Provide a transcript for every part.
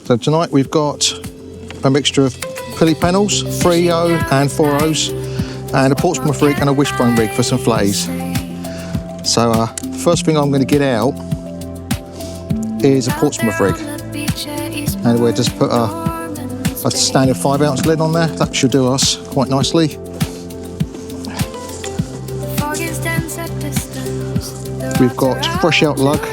So tonight we've got a mixture of pulley panels, 3/0 and 4/0s, and a Portsmouth rig and a wishbone rig for some flays. So first thing I'm going to get out is a Portsmouth rig, and we'll just put a standard 5-ounce lead on there. That should do us quite nicely. We've got fresh out lug,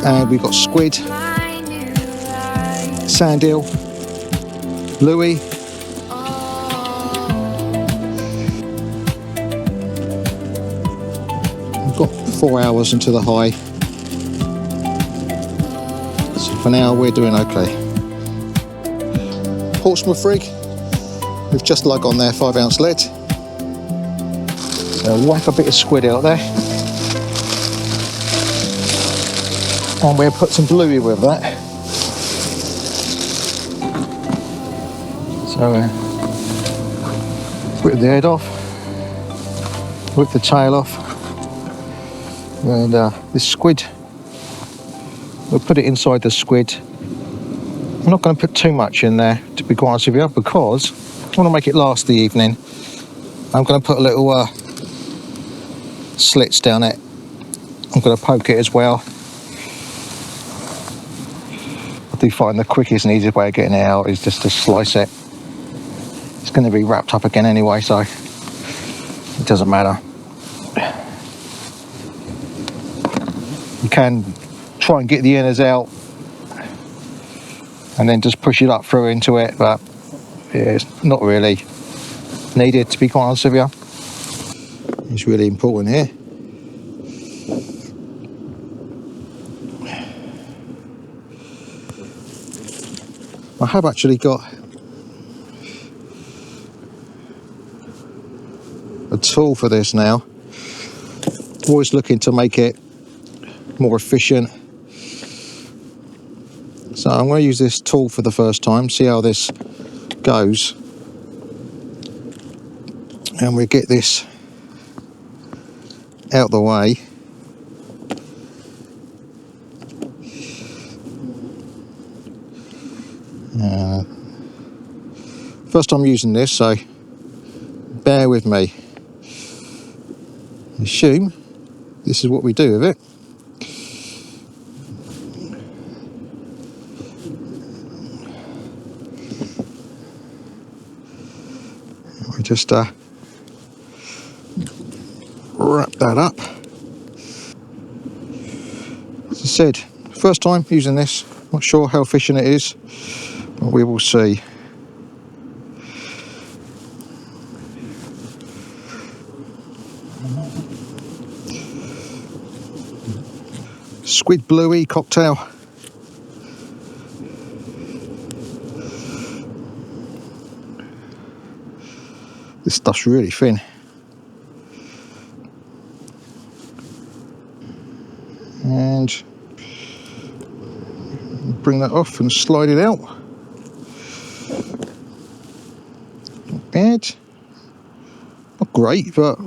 and we've got squid, sand eel, louis, we've got 4 hours into the high, so for now we're doing okay. Portsmouth rig, we've just lug on there 5-ounce lead, so whack a bit of squid out there. And we'll put some bluey with that. So whip the head off, whip the tail off, and this squid, we'll put it inside the squid. I'm not going to put too much in there, to be quite honest with you, because I want to make it last the evening. I'm going to put a little slits down it. I'm going to poke it as well. I do find the quickest and easiest way of getting it out is just to slice it. It's going to be wrapped up again anyway, so it doesn't matter. You can try and get the inners out and then just push it up through into it, but yeah, it's not really needed, to be quite honest with you. It's really important here. I have actually got a tool for this now. Always looking to make it more efficient. So I'm going to use this tool for the first time, see how this goes. And we get this out the way. First time using this, so bear with me. Assume this is what we do with it. We just wrap that up. As I said, first time using this, not sure how efficient it is, but we will see. Squid bluey cocktail. This stuff's really thin. And bring that off and slide it out. Not bad. Not great, but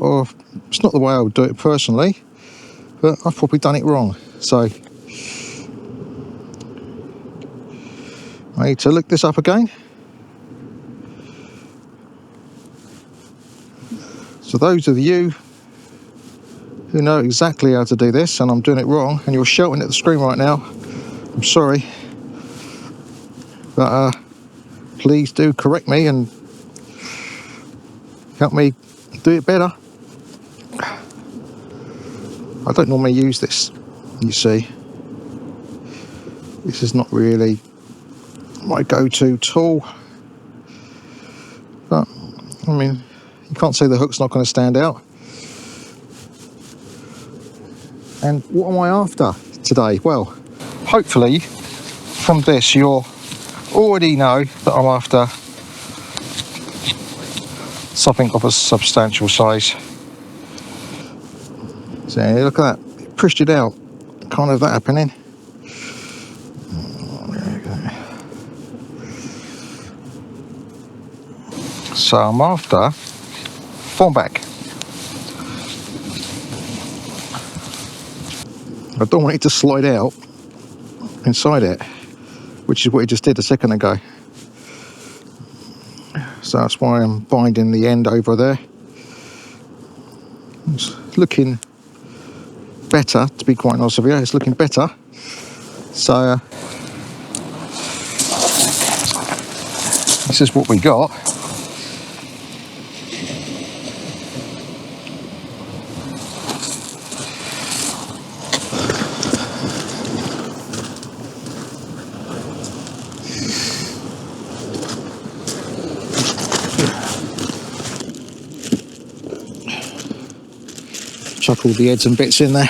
it's not the way I would do it personally. But I've probably done it wrong. So I need to look this up again. So those of you who know exactly how to do this and I'm doing it wrong and you're shouting at the screen right now, I'm sorry, but please do correct me and help me do it better. I don't normally use this, you see. This is not really my go-to tool, but I mean, you can't say the hook's not going to stand out. And what am I after today? Well, hopefully from this you'll already know that I'm after something of a substantial size. So look at that, pushed it out, can't have that happening. There we go. So I'm after form back. I don't want it to slide out inside it, which is what it just did a second ago. So that's why I'm binding the end over there. It's looking better, to be quite honest with you. It's looking better. So this is what we got. Chuck all the heads and bits in there.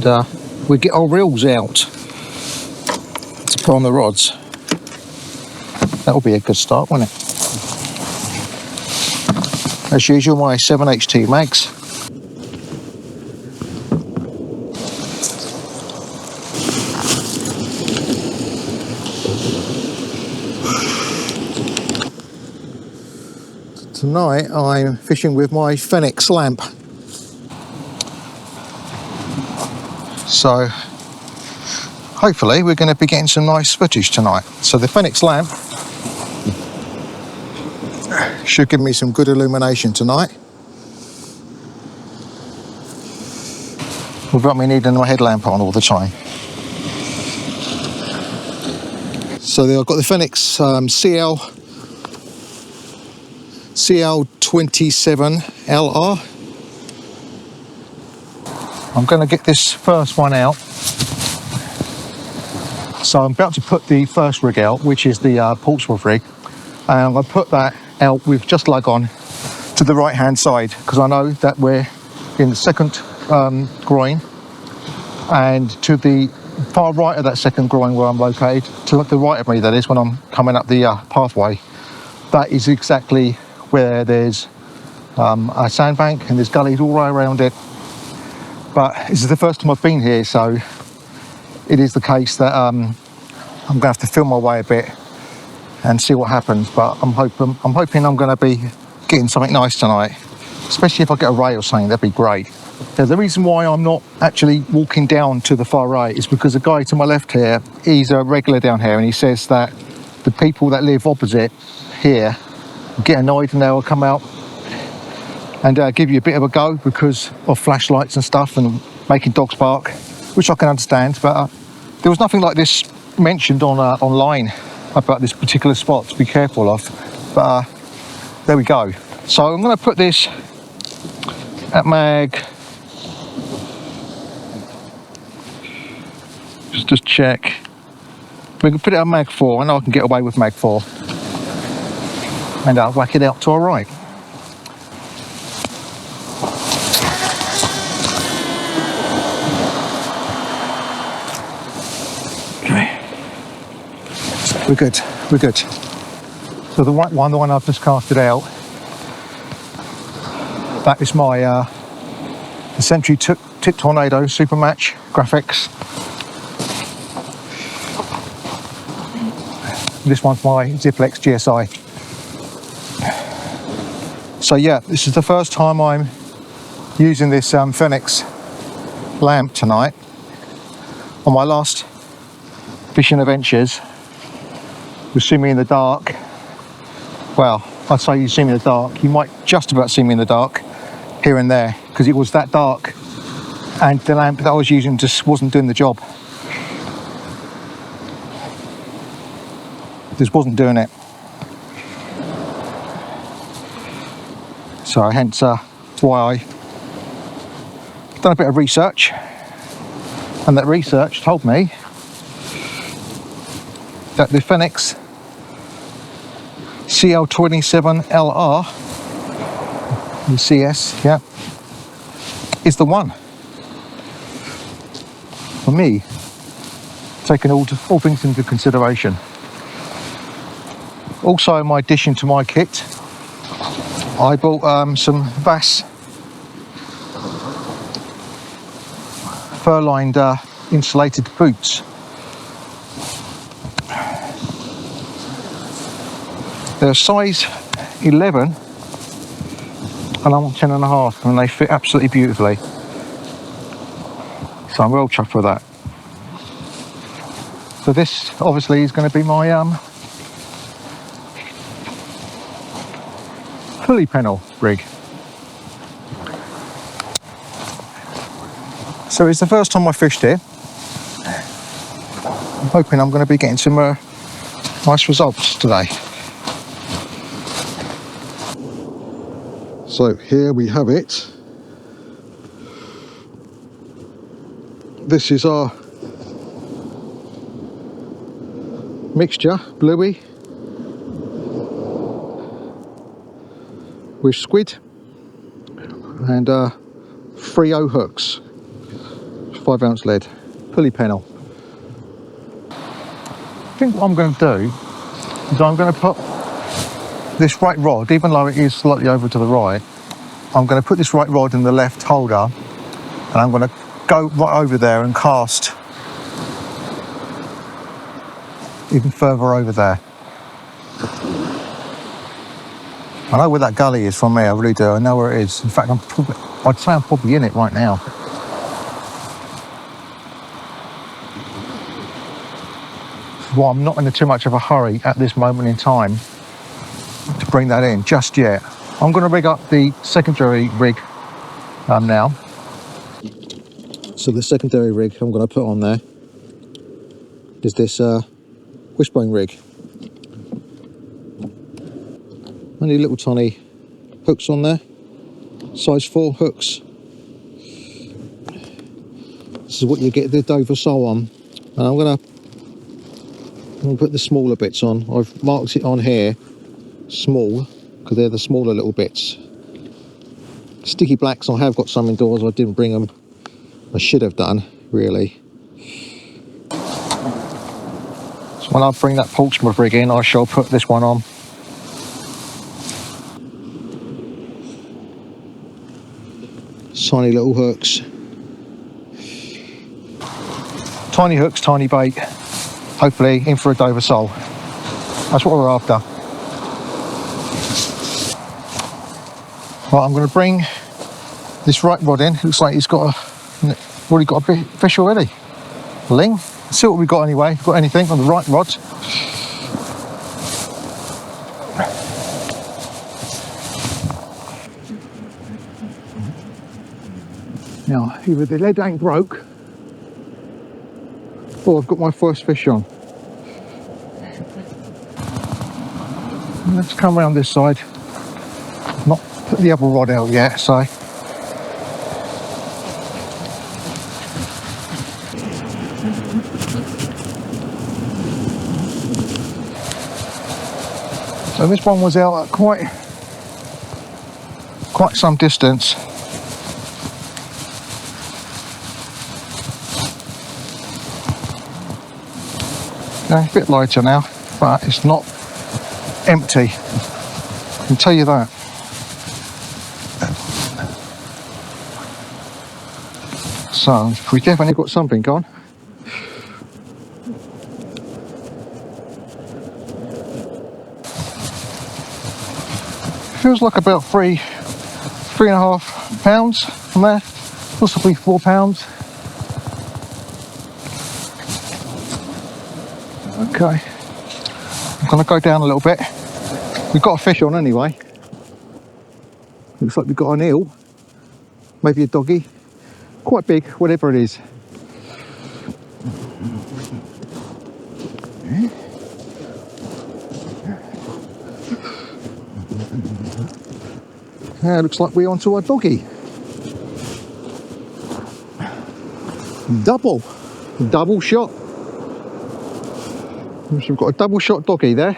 And we get our reels out to put on the rods. That'll be a good start, won't it? As usual, my 7HT mags. Tonight I'm fishing with my Fenix lamp. So hopefully we're going to be getting some nice footage tonight. So the Fenix lamp should give me some good illumination tonight, without me needing my headlamp on all the time. So I've got the Fenix CL27R. I'm going to get this first one out. So I'm about to put the first rig out, which is the Portsmouth rig, and I'm going to put that out with just lug on to the right hand side, because I know that we're in the second groin, and to the far right of that second groin where I'm located, to the right of me that is, when I'm coming up the pathway, that is exactly where there's a sandbank and there's gullies all the way around it. But this is the first time I've been here, so it is the case that I'm going to have to feel my way a bit and see what happens. But I'm hoping I'm going to be getting something nice tonight, especially if I get a ray or something. That'd be great. Now, the reason why I'm not actually walking down to the far right is because the guy to my left here, he's a regular down here, and he says that the people that live opposite here get annoyed and they'll come out and give you a bit of a go because of flashlights and stuff and making dogs bark, which I can understand. But there was nothing like this mentioned on online about this particular spot to be careful of. But there we go. So I'm going to put this at mag. Just check. We can put it on mag 4. I know I can get away with mag 4. And I'll whack it out to our right. Okay. We're good. We're good. So the white one, the one I've just casted out, that is my the Century Tip Tornado Super Match graphics. This one's my Ziplex GSI. So yeah, this is the first time I'm using this Fenix lamp tonight. On my last fishing adventures, you see me in the dark. Well, I'd say you see me in the dark. You might just about see me in the dark here and there, because it was that dark and the lamp that I was using just wasn't doing the job. Just wasn't doing it. So hence why I done a bit of research, and that research told me that the Fenix CL27R, the CS, yeah, is the one for me, taking all things into consideration. Also, in my addition to my kit, I bought some Vass fur-lined insulated boots. They're size 11, and I'm 10.5, and they fit absolutely beautifully. So I'm well chuffed with that. So this obviously is going to be my pulley panel rig. So it's the first time I fished here. I'm hoping I'm going to be getting some nice results today. So here we have it. This is our mixture, bluey, with squid and 3/0 hooks, 5-ounce lead, pulley panel. I think what I'm going to do is I'm going to put this right rod, even though it is slightly over to the right, I'm going to put this right rod in the left holder, and I'm going to go right over there and cast even further over there. I know where that gully is from here, I really do. I know where it is. In fact, I'd say I'm probably in it right now. Well, I'm not in too much of a hurry at this moment in time to bring that in just yet. I'm going to rig up the secondary rig now. So the secondary rig I'm going to put on there is this wishbone rig. Only little tiny hooks on there, size 4 hooks. This is what you get the Dover sole on, and I'm going to put the smaller bits on. I've marked it on here small because they're the smaller little bits. Sticky blacks, I have got some indoors. I didn't bring them. I should have done, really. So when I bring that Portsmouth rig in, I shall put this one on. Tiny little hooks. Tiny hooks, tiny bait. Hopefully in for a Dover sole. That's what we're after. Right, I'm going to bring this right rod in. Looks like he's got already got a bit of fish already. Ling. Let's see what we've got anyway. If we've got anything on the right rod. Now, either the lead ain't broke, or I've got my first fish on. Let's come around this side. Not put the other rod out yet, so. So this one was out at quite some distance. A bit lighter now, but it's not empty. I can tell you that. So we definitely got something on. Feels like about 3.5 pounds from there, possibly 4 pounds. Okay, I'm going to go down a little bit. We've got a fish on anyway. Looks like we've got an eel, maybe a doggy, quite big, whatever it is. Yeah, looks like we're onto a doggy. Double shot. So we've got a double shot doggy there.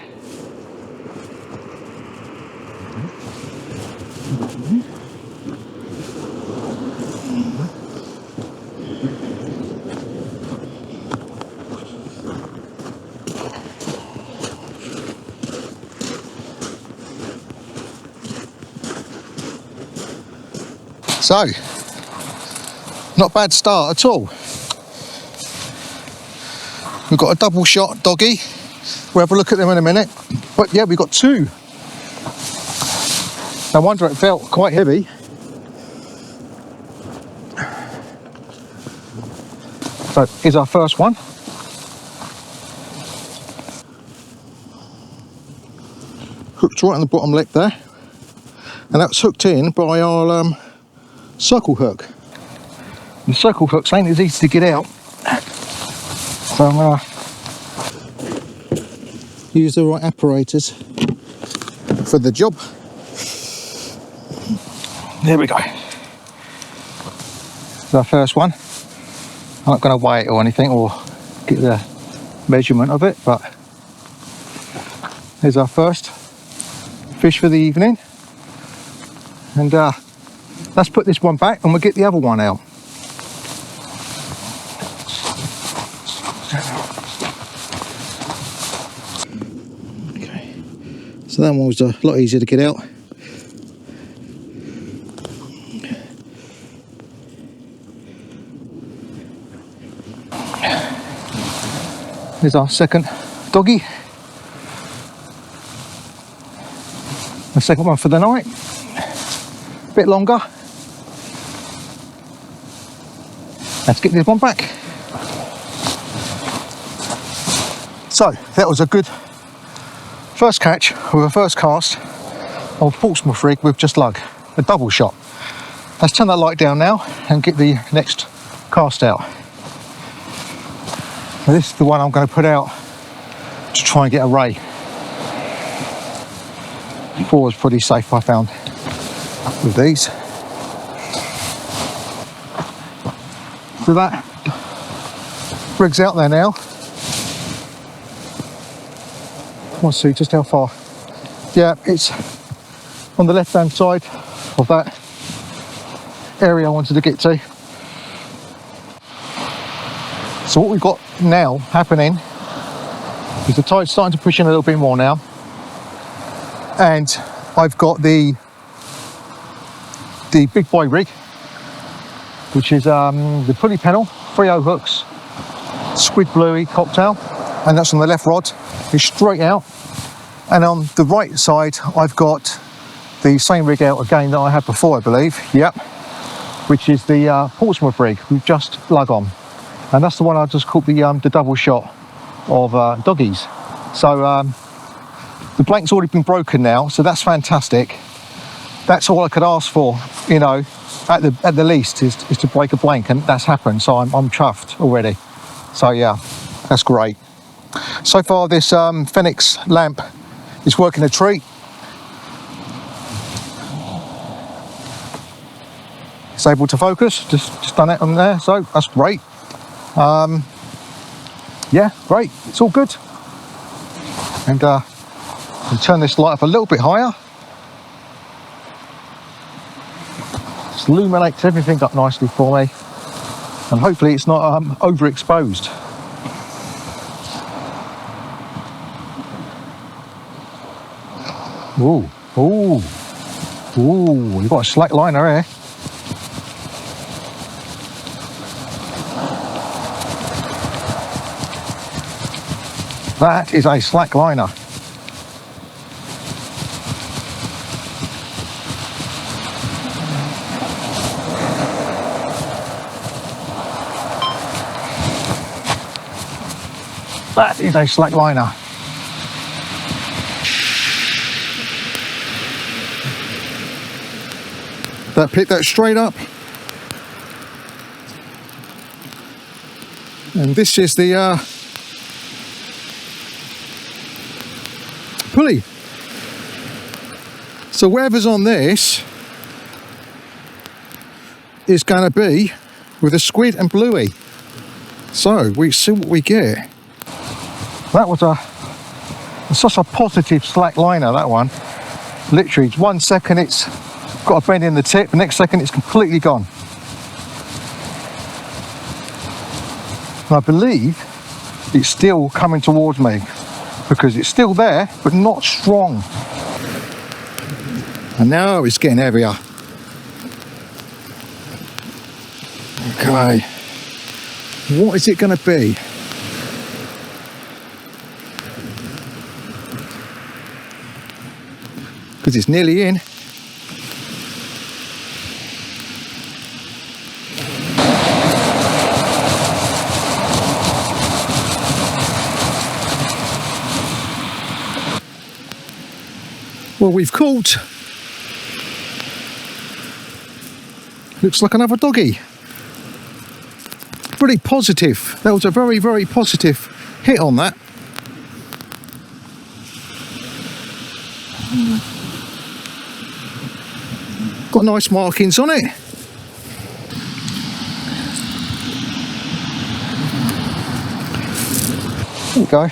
So, not bad start at all. We've got a double shot doggy. We'll have a look at them in a minute. But yeah, we've got two. No wonder it felt quite heavy. So here's our first one. Hooked right on the bottom lip there, and that's hooked in by our circle hook. The circle hooks ain't as easy to get out, so I'm gonna use the right apparatus for the job. There we go. That's our first one. I'm not going to weigh it or anything or get the measurement of it, but here's our first fish for the evening. And let's put this one back and we'll get the other one out. Okay, so that one was a lot easier to get out. Here's our second doggy. The second one for the night. A bit longer. Let's get this one back. So that was a good first catch with a first cast of Portsmouth rig with just lug, a double shot. Let's turn that light down now and get the next cast out. Now this is the one I'm going to put out to try and get a ray. Before was pretty safe, I found, with these. So that rig's out there now. Let's see just how far. Yeah, it's on the left hand side of that area I wanted to get to. So what we've got now happening is the tide's starting to push in a little bit more now, and I've got the big boy rig, which is the pulley panel, 3/0 hooks, squid bluey cocktail, and that's on the left rod. It's straight out, and on the right side I've got the same rig out again that I had before, I believe. Yep, which is the Portsmouth rig with just lug on. And that's the one I just caught the double shot of doggies. So the blank's already been broken now, so that's fantastic. That's all I could ask for, you know, at the least is to break a blank, and that's happened. So I'm chuffed already. So yeah, that's great. So far this Fenix lamp is working a treat. It's able to focus, just done it on there, so that's great. Yeah, great, it's all good. And I'll turn this light up a little bit higher. Just illuminates everything up nicely for me, and hopefully it's not overexposed. Ooh, ooh, ooh, you've got a slack liner here. That is a slack liner. That is a slack liner. That picked that straight up. And this is the pulley. So whatever's on this is going to be with a squid and bluey. So we see what we get. That was such a positive slack liner, that one. Literally, 1 second it's got a bend in the tip, the next second it's completely gone. And I believe it's still coming towards me, because it's still there, but not strong. And now it's getting heavier. Okay, what is it going to be? Because it's nearly in. Well, we've caught, looks like another doggy. Pretty positive. That was a very, very positive hit on that. Got nice markings on it. There you go.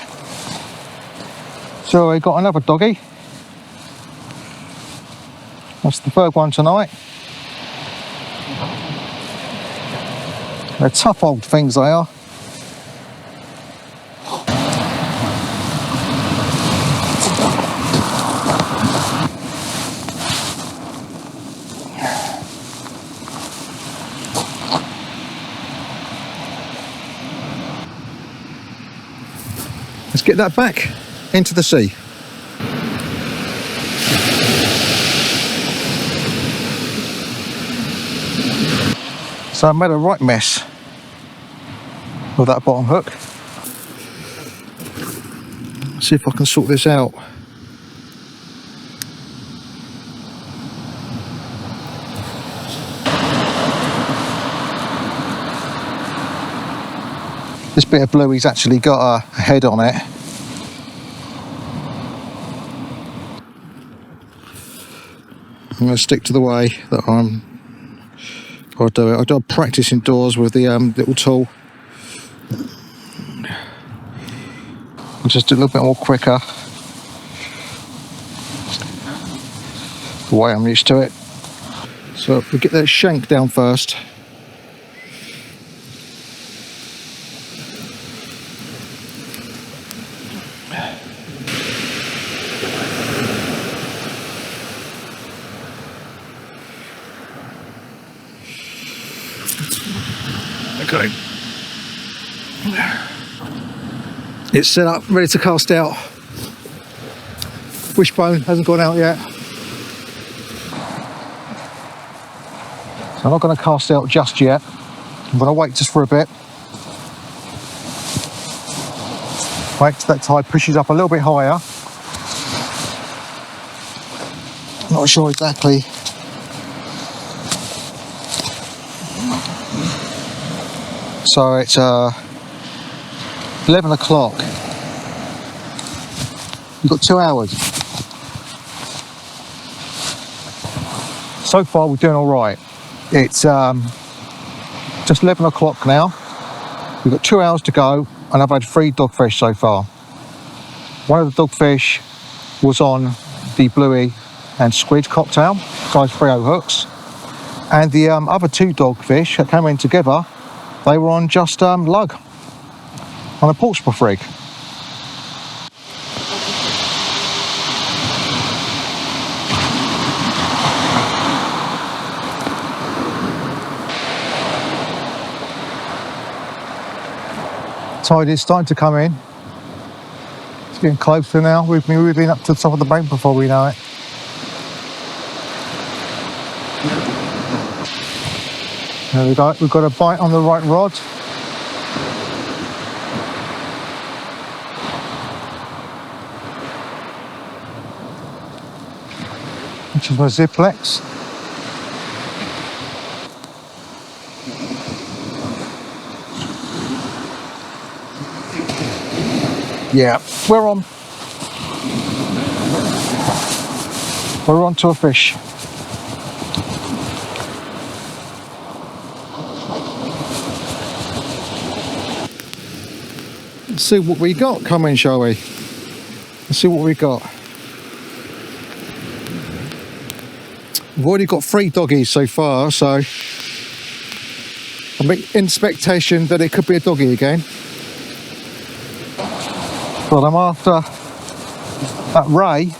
So we got another doggy. That's the third one tonight. They're tough old things, they are. Let's get that back into the sea. So I made a right mess with that bottom hook. Let's see if I can sort this out. This bit of bluey's actually got a head on it. I'm going to stick to the way that I'll do it. I do practice indoors with the little tool. I'll just do a little bit more quicker. The way I'm used to it. So we get that shank down first. Okay. It's set up, ready to cast out. Wishbone hasn't gone out yet. So I'm not going to cast out just yet. I'm going to wait just for a bit. Wait till that tide pushes up a little bit higher. Not sure exactly. So it's 11 o'clock. We've got 2 hours. So far we're doing all right. It's just 11 o'clock now. We've got 2 hours to go and I've had 3 dogfish so far. One of the dogfish was on the bluey and squid cocktail, size 3/0 hooks. And the other 2 dogfish that came in together, they were on just lug, on a Portsmouth rig. Tide is starting to come in. It's getting closer now. We've been moving up to the top of the bank before we know it. There we go. We've got a bite on the right rod. Which is my Ziplex. Yeah, we're on to a fish. Let's see what we got coming, shall we? Let's see what we got. We've already got 3 doggies so far, so I'm in expectation that it could be a doggy again. But I'm after that ray.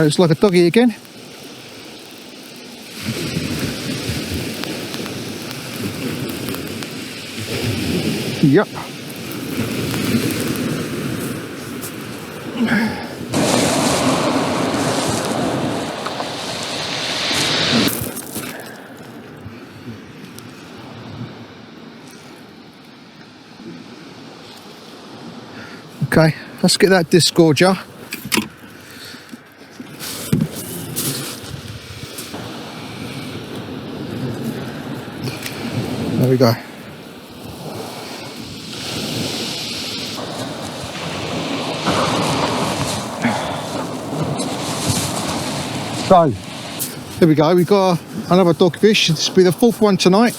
It's like a doggy again. Yep. Okay, let's get that disgorger. There we go. So, there we go, we've got another dogfish. This will be the 4th one tonight.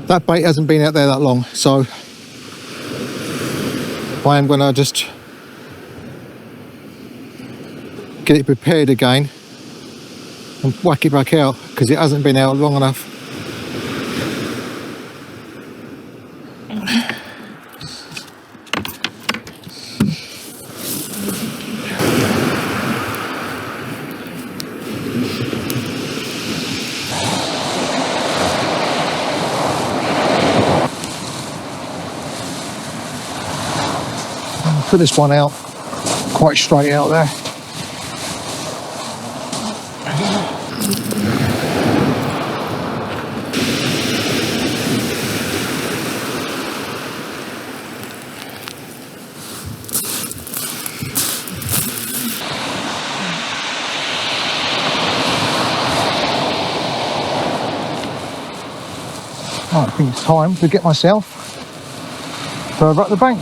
That bait hasn't been out there that long, so I am going to just get it prepared again and whack it back out because it hasn't been out long enough. Put this one out quite straight out there. Oh, I think it's time to get myself further up the bank.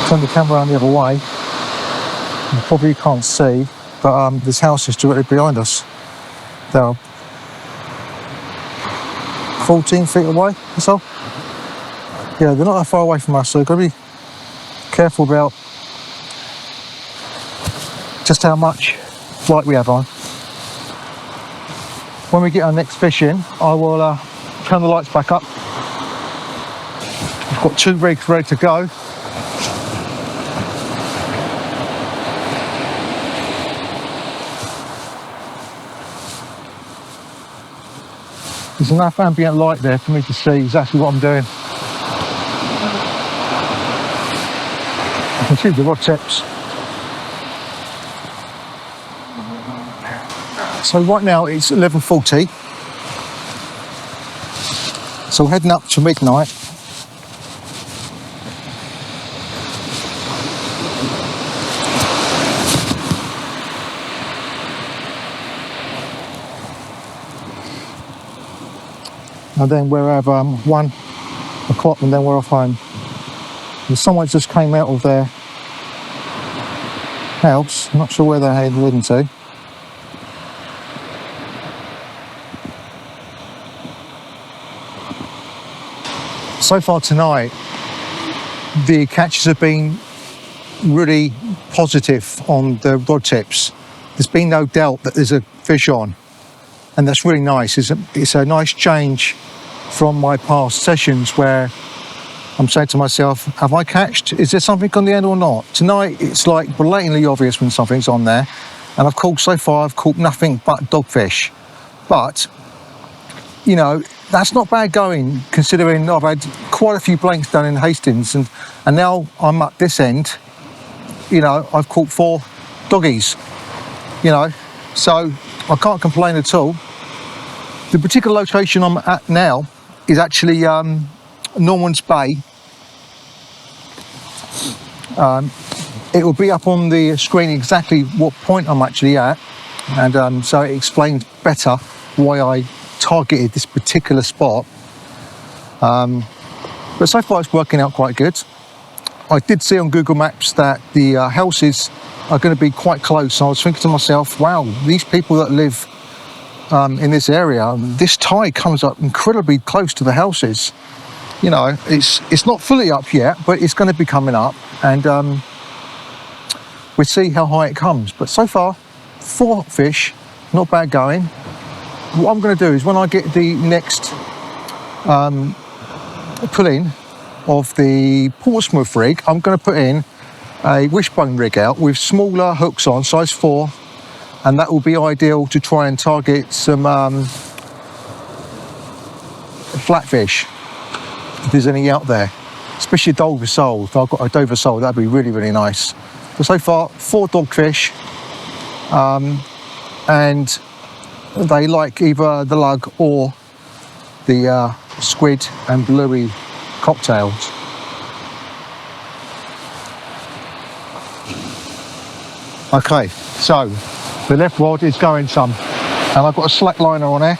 Turn the camera around the other way. You probably can't see, but this house is directly behind us. They're 14 feet away or so. Yeah, they're not that far away from us, so we've got to be careful about just how much light we have on. When we get our next fish in, I will turn the lights back up. We've got 2 rigs ready to go. There's enough ambient light there for me to see exactly what I'm doing. I can see the rod tips. So right now it's 11:40. So we're heading up to midnight. And then we're at 1 o'clock and then we're off home. And someone just came out of their house. I'm not sure where they're heading to. So far tonight, the catches have been really positive on the rod tips. There's been no doubt that there's a fish on. And that's really nice. It's a nice change from my past sessions where I'm saying to myself, have I catched? Is there something on the end or not? Tonight, it's like blatantly obvious when something's on there. And so far, I've caught nothing but dogfish. But, you know, that's not bad going, considering I've had quite a few blanks done in Hastings. And now I'm at this end, you know, I've caught 4 doggies, you know. So I can't complain at all. The particular location I'm at now is actually Norman's Bay. It will be up on the screen exactly what point I'm actually at, and so it explains better why I targeted this particular spot. But so far it's working out quite good. I did see on Google Maps that the houses are going to be quite close. I was thinking to myself, wow, these people that live in this area, this tide comes up incredibly close to the houses. You know, it's not fully up yet, but it's going to be coming up, and we'll see how high it comes. But so far, 4 fish, not bad going. What I'm going to do is when I get the next pull-in of the Portsmouth rig, I'm going to put in a wishbone rig out with smaller hooks on, size 4, and that will be ideal to try and target some flatfish, if there's any out there, especially a Dover sole. If I've got a Dover sole, that'd be really, really nice. But so far, 4 dogfish, and they like either the lug or the squid and bluey cocktails. Okay, so the left rod is going some, and I've got a slack liner on there.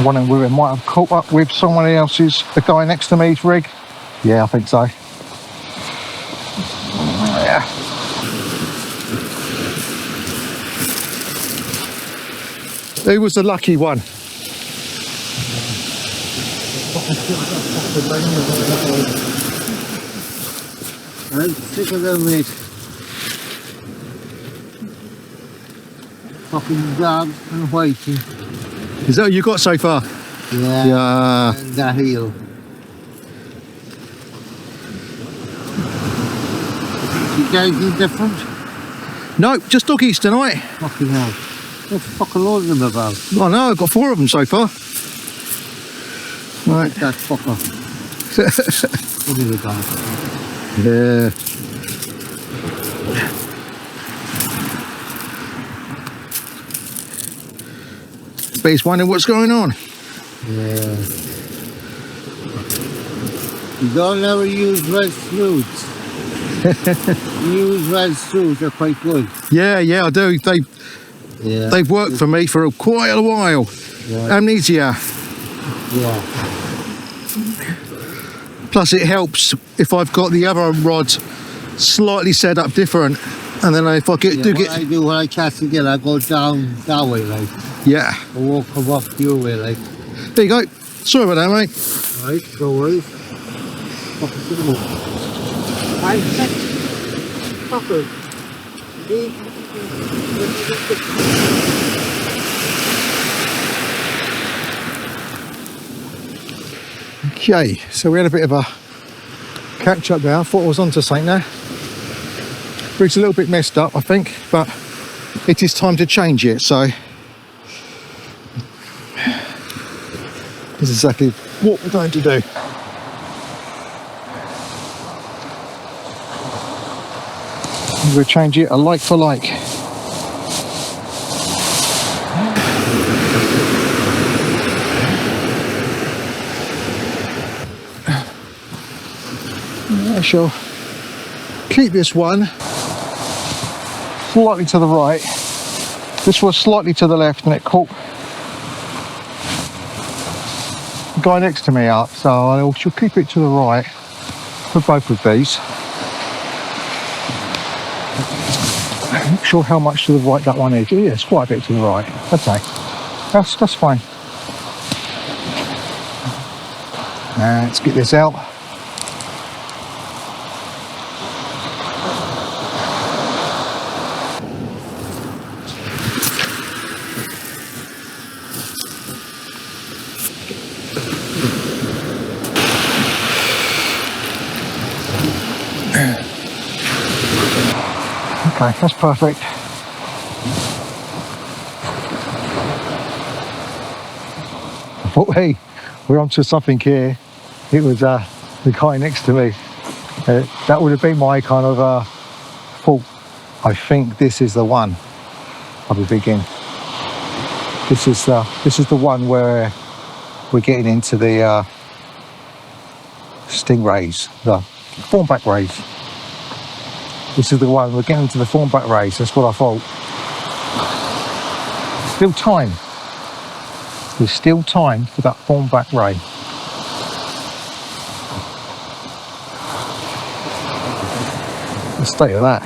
Wondering whether it might have caught up with someone else's, the guy next to me's rig. Yeah, I think so. Yeah. Who was the lucky one? I'm sick of them, mate. Fucking dog and whiting. Is that what you got so far? Yeah. Yeah. And the heel. You got anything different? No, just doggies tonight. Fucking hell. What the fuck are load of them about? I know, I've got 4 of them so far. Right. That fucker. What is it about? Yeah. But he's wondering what's going on. Yeah. You don't ever use red fruits. Use red fruits, they're quite good. Yeah, I do. They've worked for me for quite a while. Yeah. Amnesia. Yeah. Plus it helps if I've got the other rod slightly set up different, and then if I get, I do when I cast again, I go down that way, like. Yeah. I won't come up your way, like. There you go. Sorry about that, mate. Right, no worries. Fucking good. I said, fucker. Okay, so we had a bit of a catch up there. I thought I was onto something there. Rig's a little bit messed up, I think, but it is time to change it, so this is exactly what we're going to do. We'll change it a like for like. I shall keep this one slightly to the right. This was slightly to the left and it caught the guy next to me up, so I shall keep it to the right for both of these. I'm not sure how much to the right that one is. Yeah, it's quite a bit to the right. Okay, that's fine. Now let's get this out. Okay, that's perfect. I thought, hey, we're onto something here. It was the guy next to me. That would have been my kind of thought. I think this is the one. I'll be begin. This is the one where we're getting into the stingrays, the thornback rays. This is the one. We're getting to the thornback rays. That's what I thought. Still time. There's still time for that thornback ray. The state of that.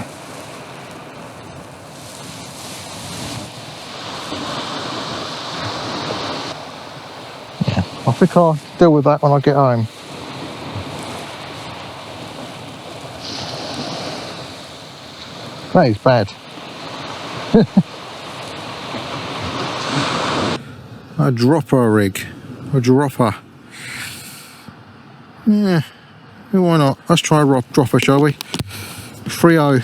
Yeah, I think I'll deal with that when I get home. That is bad. A dropper rig. A dropper. Yeah, why not? Let's try a dropper, shall we? 3.0.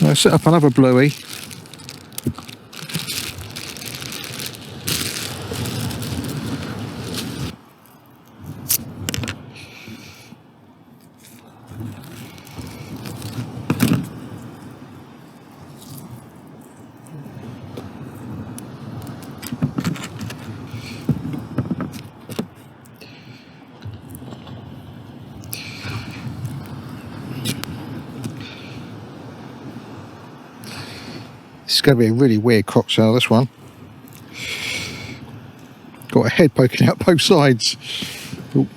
Let's set up another bluey. It's going to be a really weird cocktail, this one. Got a head poking out both sides. Ooh.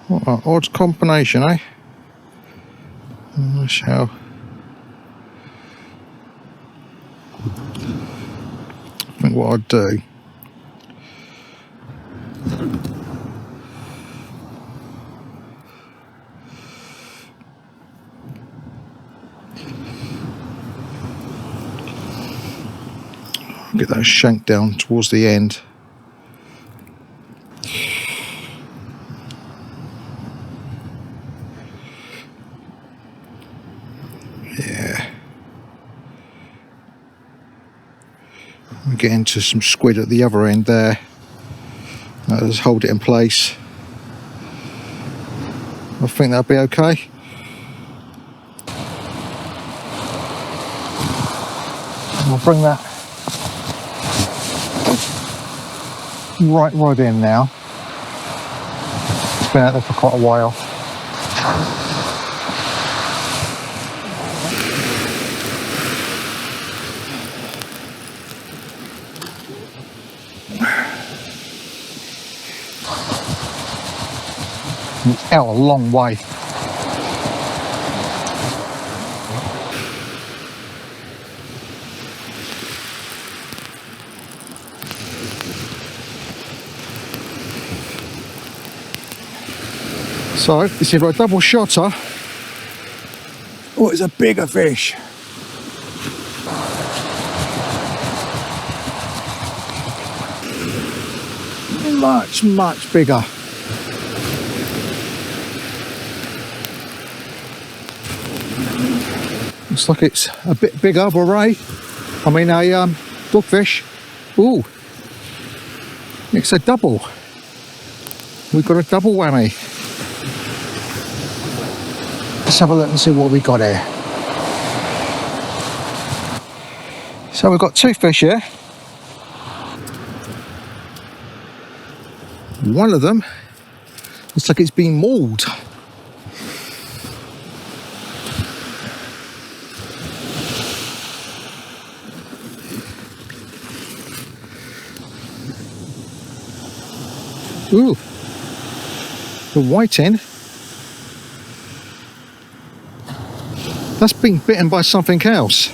What an odd combination, eh? I shall. I think what I'd do. Get that shank down towards the end. Get into some squid at the other end there. Just hold it in place. I think that'll be okay. I'll bring that right in now. It's been out there for quite a while. It's out a long way. So, it's either a double shotter or it's a bigger fish. Much bigger. Looks like it's a bit bigger of a ray. I mean a dogfish. Ooh, it's a double. We've got a double whammy. Let's have a look and see what we got here. So we've got two fish here. One of them looks like it's been mauled. Ooh, the whiting. That's been bitten by something else.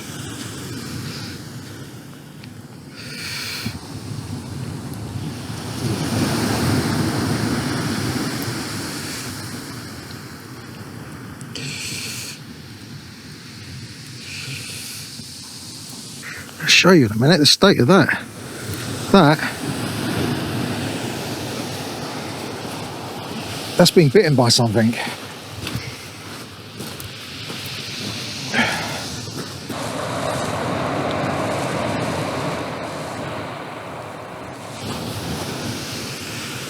I'll show you in a minute the state of that. That's been bitten by something.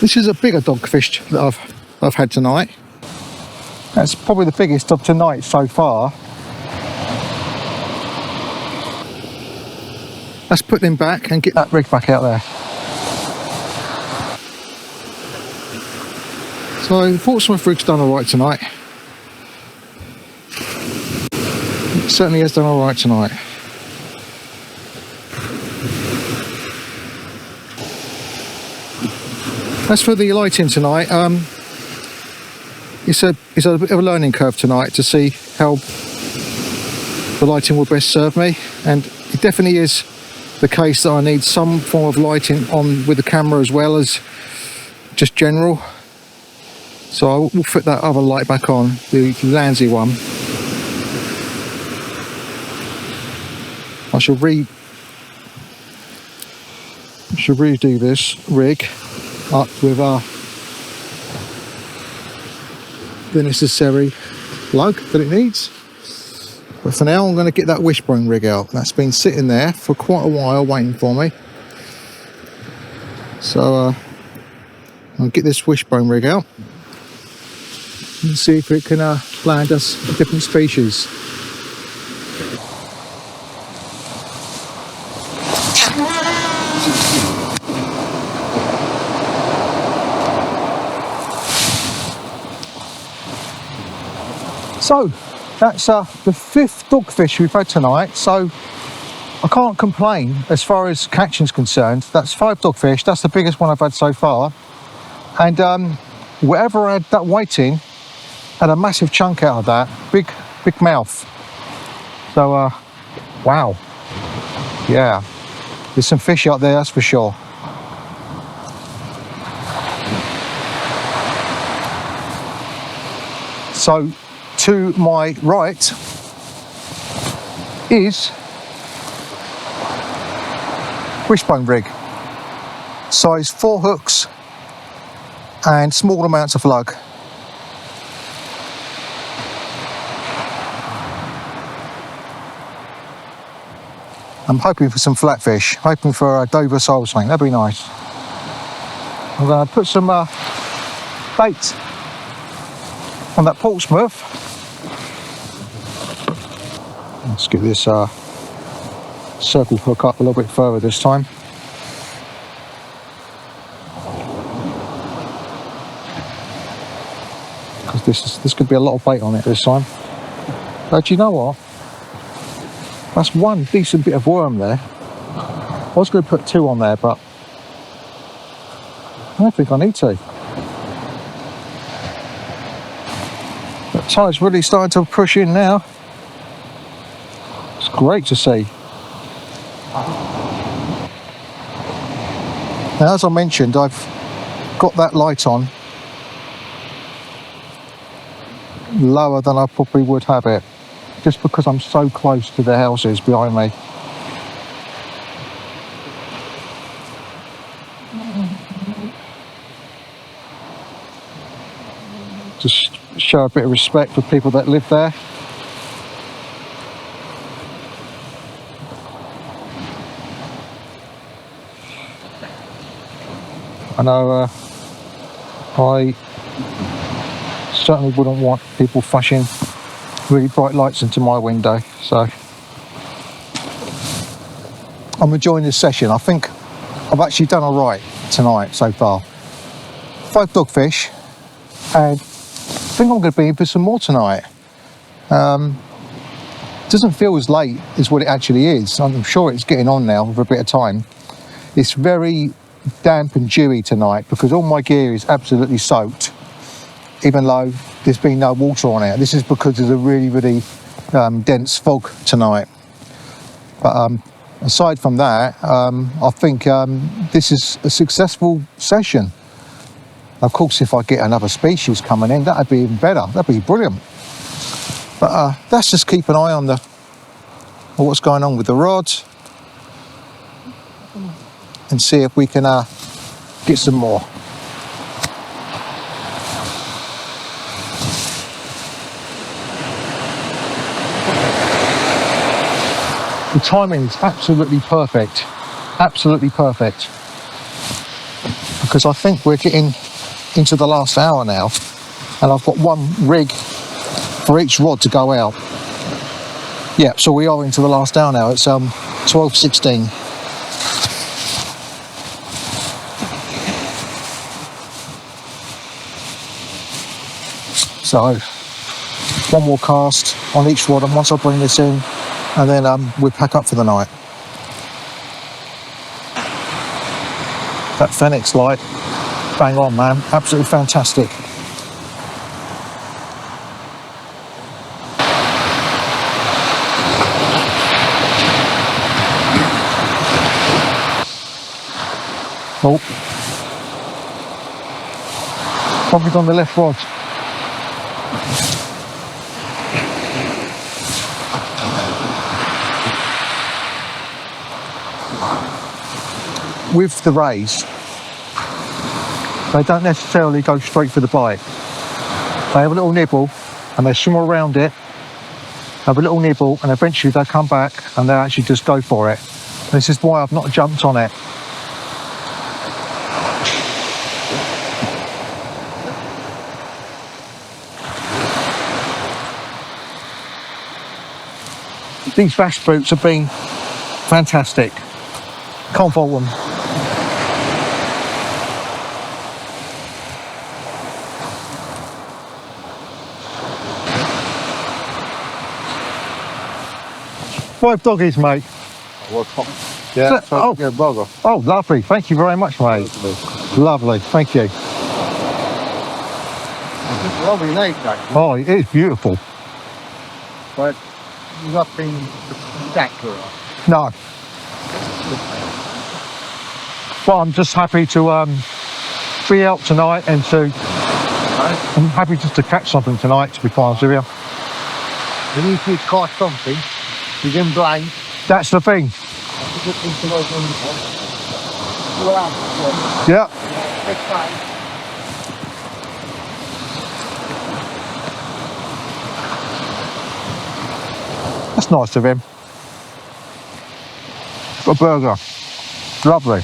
This is a bigger dogfish that I've had tonight. That's probably the biggest of tonight so far. Let's put them back and get that rig back out there. So the Portsmouth rig's done alright tonight. It certainly has done alright tonight. As for the lighting tonight, it's a bit of a learning curve tonight to see how the lighting will best serve me, and it definitely is the case that I need some form of lighting on with the camera as well as just general. So I will fit that other light back on, the Landsy one. I shall redo this rig up with the necessary plug that it needs. But for now I'm going to get that wishbone rig out. That's been sitting there for quite a while waiting for me. So I'll get this wishbone rig out and see if it can land us a different species. So that's the 5th dogfish we've had tonight, so I can't complain as far as catching's concerned. That's 5 dogfish, that's the biggest one I've had so far, and whatever I had that weight in had a massive chunk out of that, big mouth. So wow, yeah, there's some fish out there, that's for sure. So to my right is wishbone rig, size 4 hooks and small amounts of lug. I'm hoping for some flatfish, hoping for a Dover sole snake, that'd be nice. I'm going to put some bait on that Portsmouth. Let's get this circle hook up a little bit further this time. Because this could be a lot of bait on it this time. But you know what? That's one decent bit of worm there. I was going to put 2 on there, but I don't think I need to. The tide's really starting to push in now. It's great to see. Now, as I mentioned, I've got that light on lower than I probably would have it, just because I'm so close to the houses behind me. Just show a bit of respect for people that live there. I know I certainly wouldn't want people flashing really bright lights into my window, so I'm enjoying this session. I think I've actually done all right tonight so far. 5 dogfish, and I think I'm going to be in for some more tonight. Doesn't feel as late as what it actually is. I'm sure it's getting on now with a bit of time. It's very damp and dewy tonight because all my gear is absolutely soaked, even though there's been no water on it. This is because there's a really dense fog tonight. But aside from that, I think this is a successful session. Of course, if I get another species coming in, that'd be even better. That'd be brilliant. But let's just keep an eye on what's going on with the rods and see if we can get some more. The timing is absolutely perfect. Absolutely perfect. because I think we're getting into the last hour now, and I've got one rig for each rod to go out. Yeah, so we are into the last hour now. It's 12:16. So one more cast on each rod, and once I bring this in, and then we pack up for the night. That Fenix light, bang on, man, absolutely fantastic. Oh, probably on the left rod. With the rays, they don't necessarily go straight for the bite. They have a little nibble and they swim around it, have a little nibble, and eventually they come back and they actually just go for it. This is why I've not jumped on it. These Vass boots have been fantastic. Can't fault them. Five doggies, mate. Yeah, oh. bugger. Oh, lovely. Thank you very much, mate. Lovely. Thank you. It's a lovely lake, actually. Oh, it is beautiful. But nothing spectacular. No. Well, I'm just happy to be out tonight and I'm happy just to catch something tonight, to be quite honest with you. And if you caught something, you didn't blind. That's the thing. Yeah. That's nice of him. Got a burger. Lovely.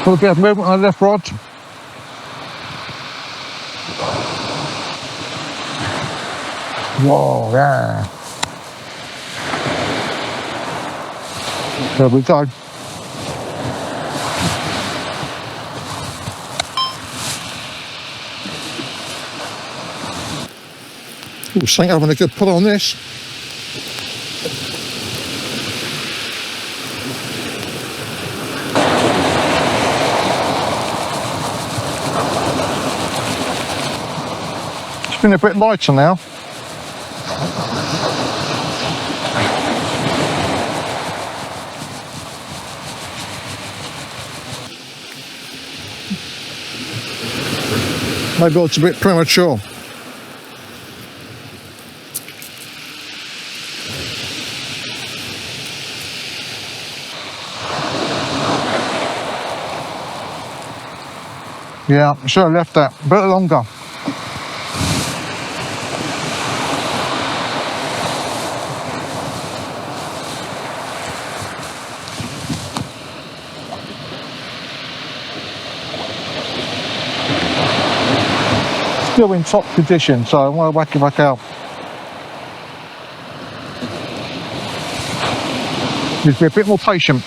Got a bit of movement on the left rod. Whoa, yeah. There we go. Ooh, Saint having a good pull on this. It's been a bit lighter now. Maybe it's a bit premature. Yeah, I should have left that a bit longer. Still in top condition, so I want to whack it back out. Need to be a bit more patient.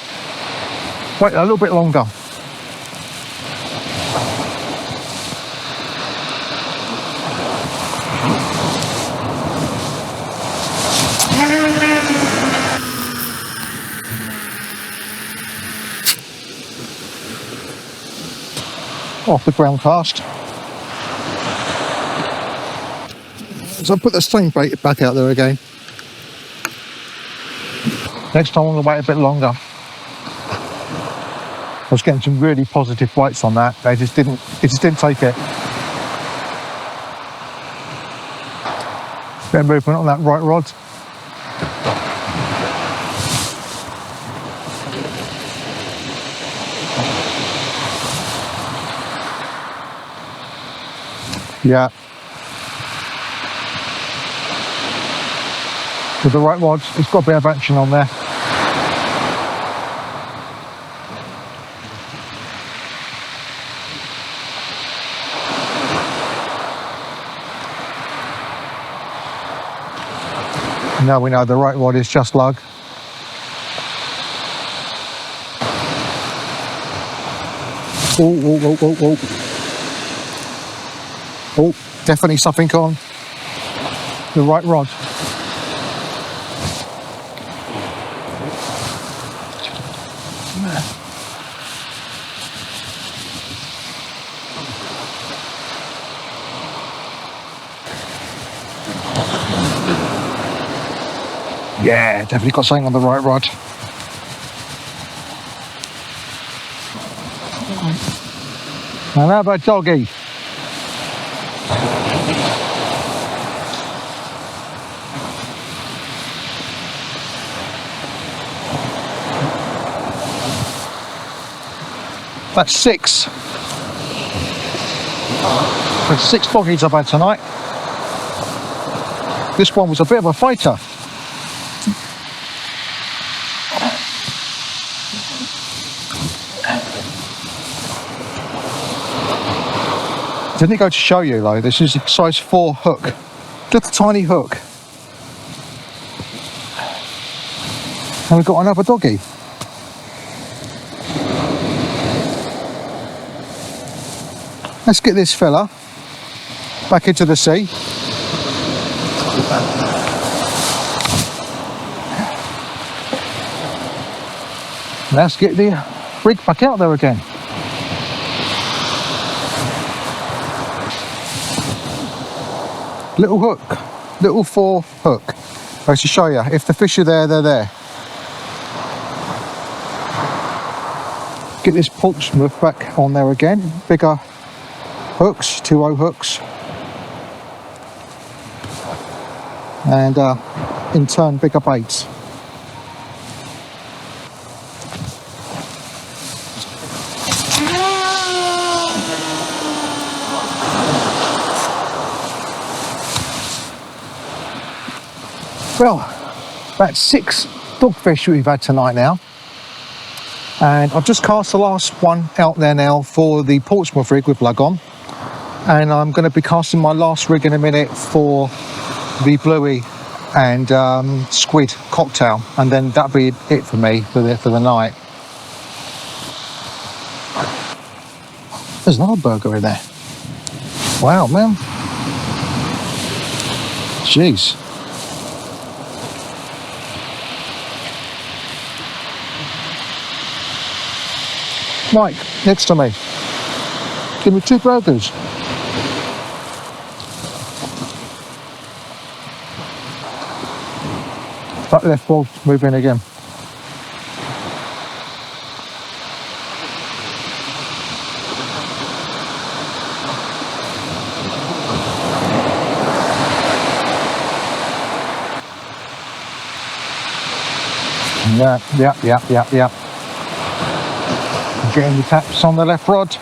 Wait a little bit longer. Off the ground cast. So I put the same bait back out there again. Next time I'm going to wait a bit longer. I was getting some really positive bites on that. It just didn't take it. Bit of movement on that right rod. Yeah. With the right rods, it's got a bit of action on there. Now we know the right rod is just lug. Oh, oh, oh, oh, oh. Oh, definitely something on the right rod. Yeah, definitely got something on the right rod. And how about doggy? That's 6. That's 6 doggies I've had tonight. This one was a bit of a fighter. Didn't go to show you though, this is a size 4 hook. Little tiny hook. And we've got another doggy. Let's get this fella back into the sea. Let's get the rig back out there again. Little hook, little 4 hook. I should show you, if the fish are there, they're there. Get this Portsmouth back on there again. Bigger hooks, 2-0 hooks. And in turn, bigger baits. Well, that's 6 dogfish we've had tonight now. And I've just cast the last one out there now for the Portsmouth rig with lug on. And I'm going to be casting my last rig in a minute for the bluey and squid cocktail. And then that'll be it for me for the night. There's another burger in there. Wow, man. Jeez. Mike, next to me. Give me 2 burgers. That left ball move in again. Yeah. Getting the taps on the left rod.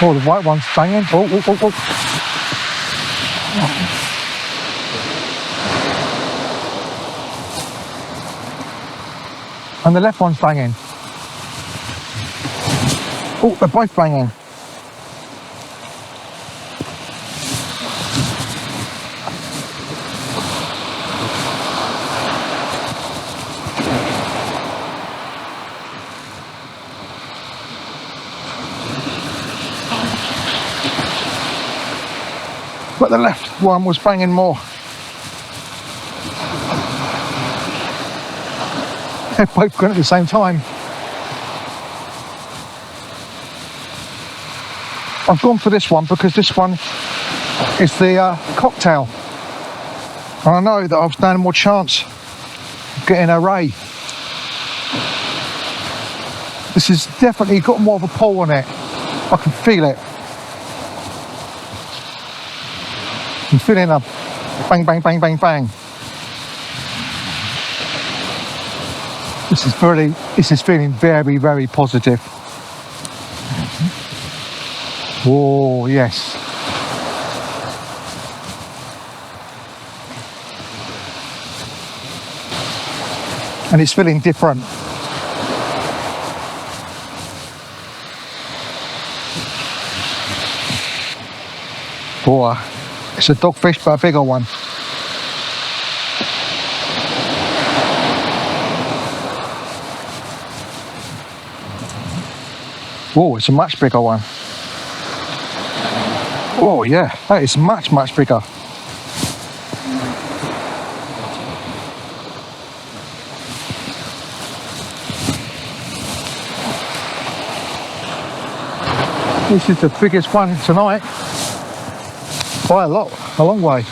Oh, the white one's banging. Oh. And the left one's banging. Oh, they're both banging. But the left one was banging more. They're both going at the same time. I've gone for this one because this one is the cocktail. And I know that I've stand more chance of getting a ray. This has definitely got more of a pull on it. I can feel it. I'm feeling a bang, bang, bang, bang, bang. This is feeling very, very positive. Oh, yes. And it's feeling different. Boy, it's a dogfish, but a bigger one. Oh, it's a much bigger one. Oh yeah, that is much, much bigger. This is the biggest one tonight. By a lot, a long way.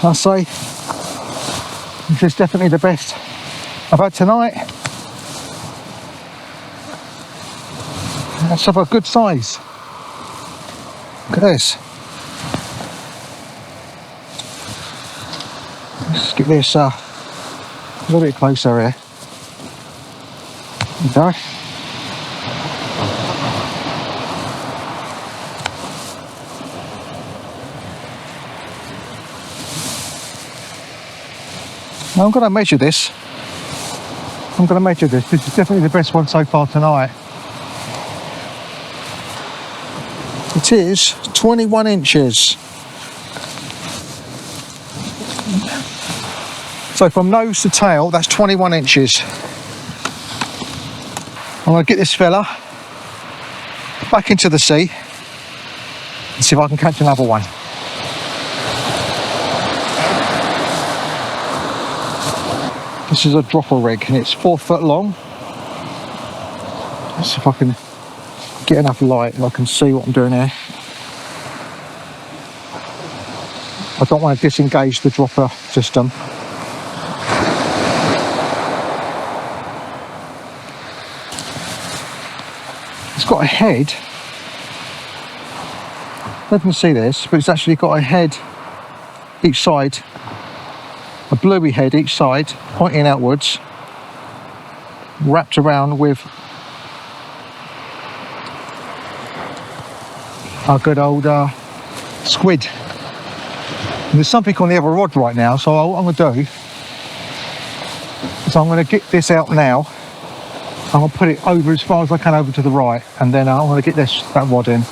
I say, this is definitely the best I've had tonight. That's of a good size. Look at this. Let's get this a little bit closer here. There we go. Now I'm going to measure this. This is definitely the best one so far tonight. It is 21 inches. So from nose to tail, that's 21 inches. I'm going to get this fella back into the sea and see if I can catch another one. This is a dropper rig and it's 4 foot long. Let's see if I can get enough light and I can see what I'm doing here. I don't want to disengage the dropper system. It's got a head. I didn't see this, but it's actually got a head each side. A bluey head each side, pointing outwards, wrapped around with a good old squid. And there's something on the other rod right now, so what I'm going to do is I'm going to get this out now. I'm going to put it over as far as I can over to the right, and then I'm going to get that rod in.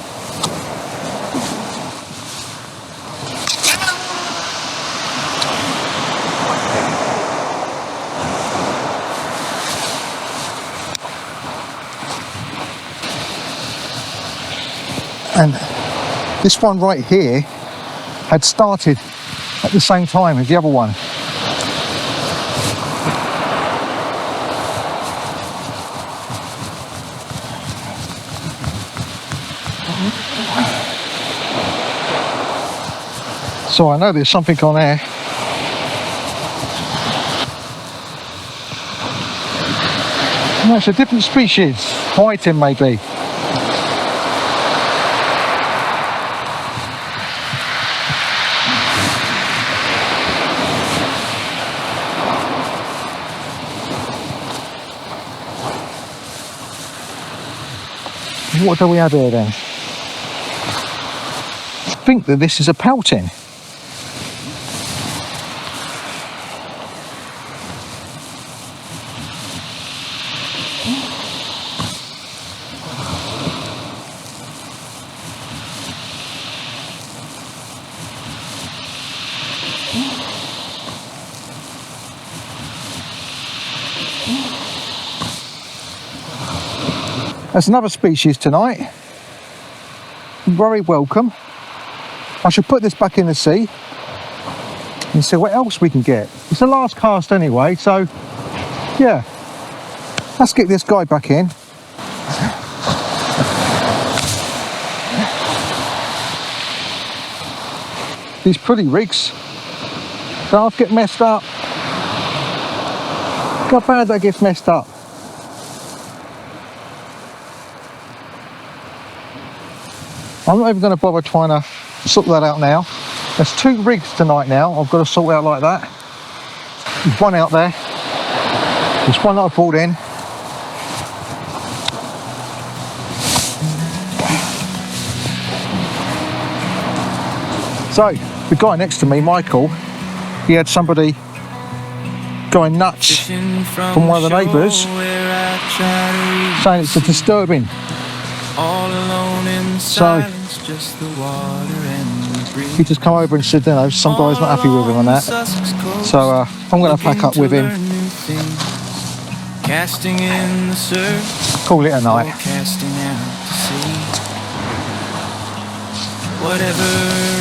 And this one right here had started at the same time as the other one. So I know there's something on there. No, it's a different species, whiting maybe. What do we have here then? I think that this is a pouting. That's another species tonight. Very welcome. I should put this back in the sea and see what else we can get. It's the last cast anyway, so yeah. Let's get this guy back in. These pretty rigs, they'll get messed up. How bad that gets messed up. I'm not even going to bother trying to sort that out now. There's 2 rigs tonight now I've got to sort out like that. There's one out there. There's one that I brought in. So, the guy next to me, Michael, he had somebody going nuts from one of the neighbours saying it's disturbing. So he just come over and said, you know, some guy's not happy with him on that. So I'm going to pack up with him. Call it a night.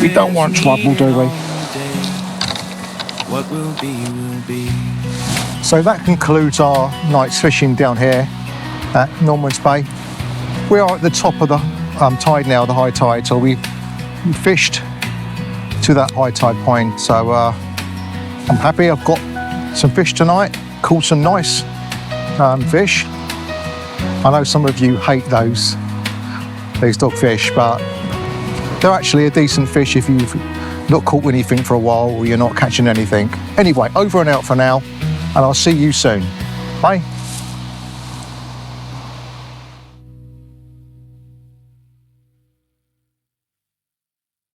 We don't want trouble, do we? What will be. So that concludes our night's fishing down here at Norman's Bay. We are at the top of the tide now, the high tide, so we fished to that high tide point. So I'm happy I've got some fish tonight, caught some nice fish. I know some of you hate these dogfish, but they're actually a decent fish if you've not caught anything for a while or you're not catching anything. Anyway, over and out for now, and I'll see you soon. Bye.